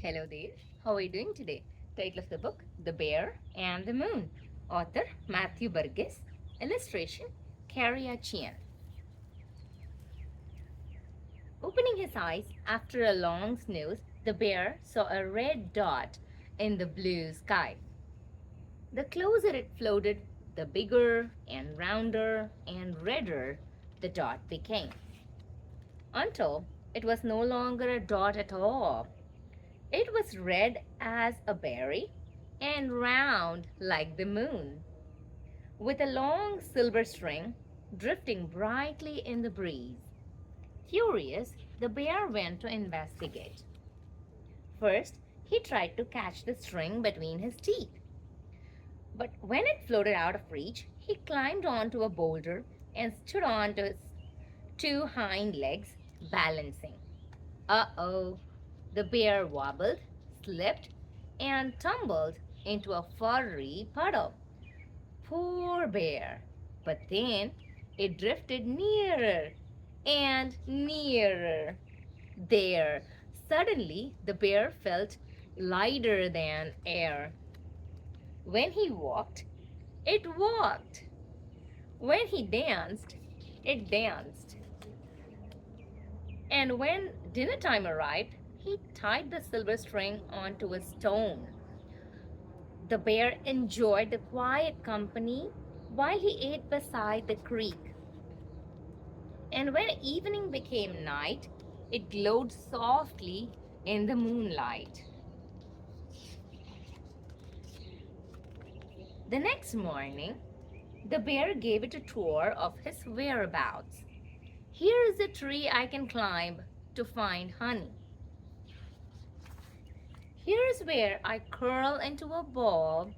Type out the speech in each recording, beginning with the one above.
Hello there. How are you doing today? Title of the book The Bear and the Moon. Author Matthew Burgess. Illustration Carrie Chien. Opening his eyes after a long snooze, the bear saw a red dot in the blue sky. The closer it floated, the bigger and rounder and redder the dot became, until it was no longer a dot at all. It was red as a berry and round like the moon, with a long silver string drifting brightly in the breeze. Curious, the bear went to investigate. First, he tried to catch the string between his teeth. But when it floated out of reach, he climbed onto a boulder and stood onto his two hind legs, balancing. Uh-oh! The bear wobbled, slipped, and tumbled into a furry puddle. Poor bear! But then it drifted nearer and nearer. There, suddenly the bear felt lighter than air. When he walked, it walked. When he danced, it danced. And when dinner time arrived, he tied the silver string onto a stone. The bear enjoyed the quiet company while he ate beside the creek. And when evening became night, it glowed softly in the moonlight. The next morning, the bear gave it a tour of his whereabouts. Here is a tree I can climb to find honey. Here is where I curl into a ball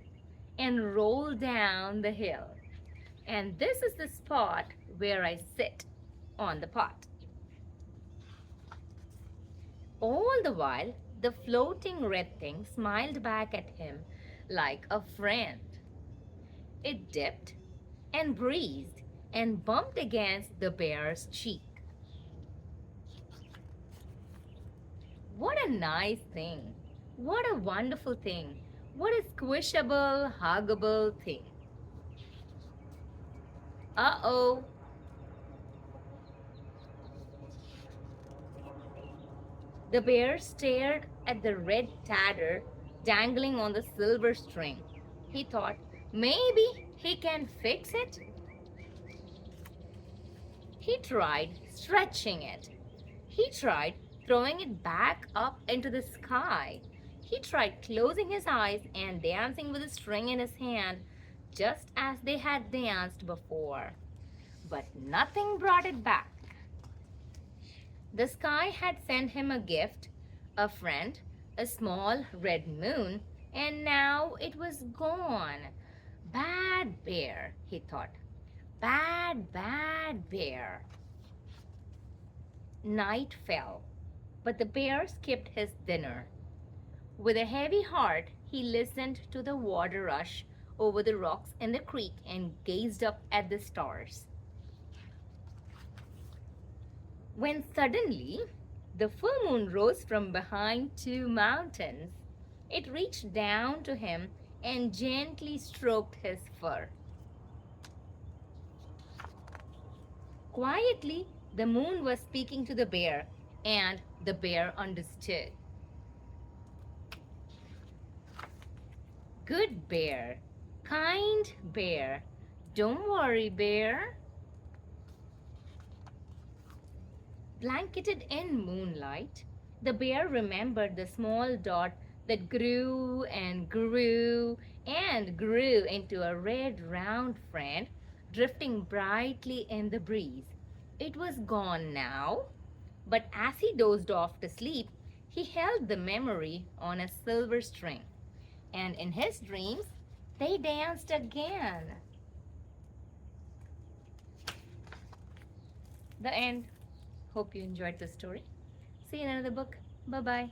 and roll down the hill. And this is the spot where I sit on the pot. All the while, the floating red thing smiled back at him like a friend. It dipped and breathed and bumped against the bear's cheek. What a nice thing! What a wonderful thing! What a squishable, huggable thing! Uh-oh! The bear stared at the red tatter dangling on the silver string. He thought, maybe he can fix it. He tried stretching it. He tried throwing it back up into the sky. He tried closing his eyes and dancing with the string in his hand, just as they had danced before. But nothing brought it back. The sky had sent him a gift, a friend, a small red moon, and now it was gone. Bad bear, he thought. Bad, bad bear. Night fell, but the bear skipped his dinner. With a heavy heart, he listened to the water rush over the rocks in the creek and gazed up at the stars. When suddenly the full moon rose from behind two mountains, it reached down to him and gently stroked his fur. Quietly, the moon was speaking to the bear, and the bear understood. Good bear, kind bear, don't worry, bear. Blanketed in moonlight, the bear remembered the small dot that grew and grew and grew into a red round friend, drifting brightly in the breeze. It was gone now, but as he dozed off to sleep, he held the memory on a silver string, and in his dreams, they danced again. The end. Hope you enjoyed the story. See you in another book. Bye-bye.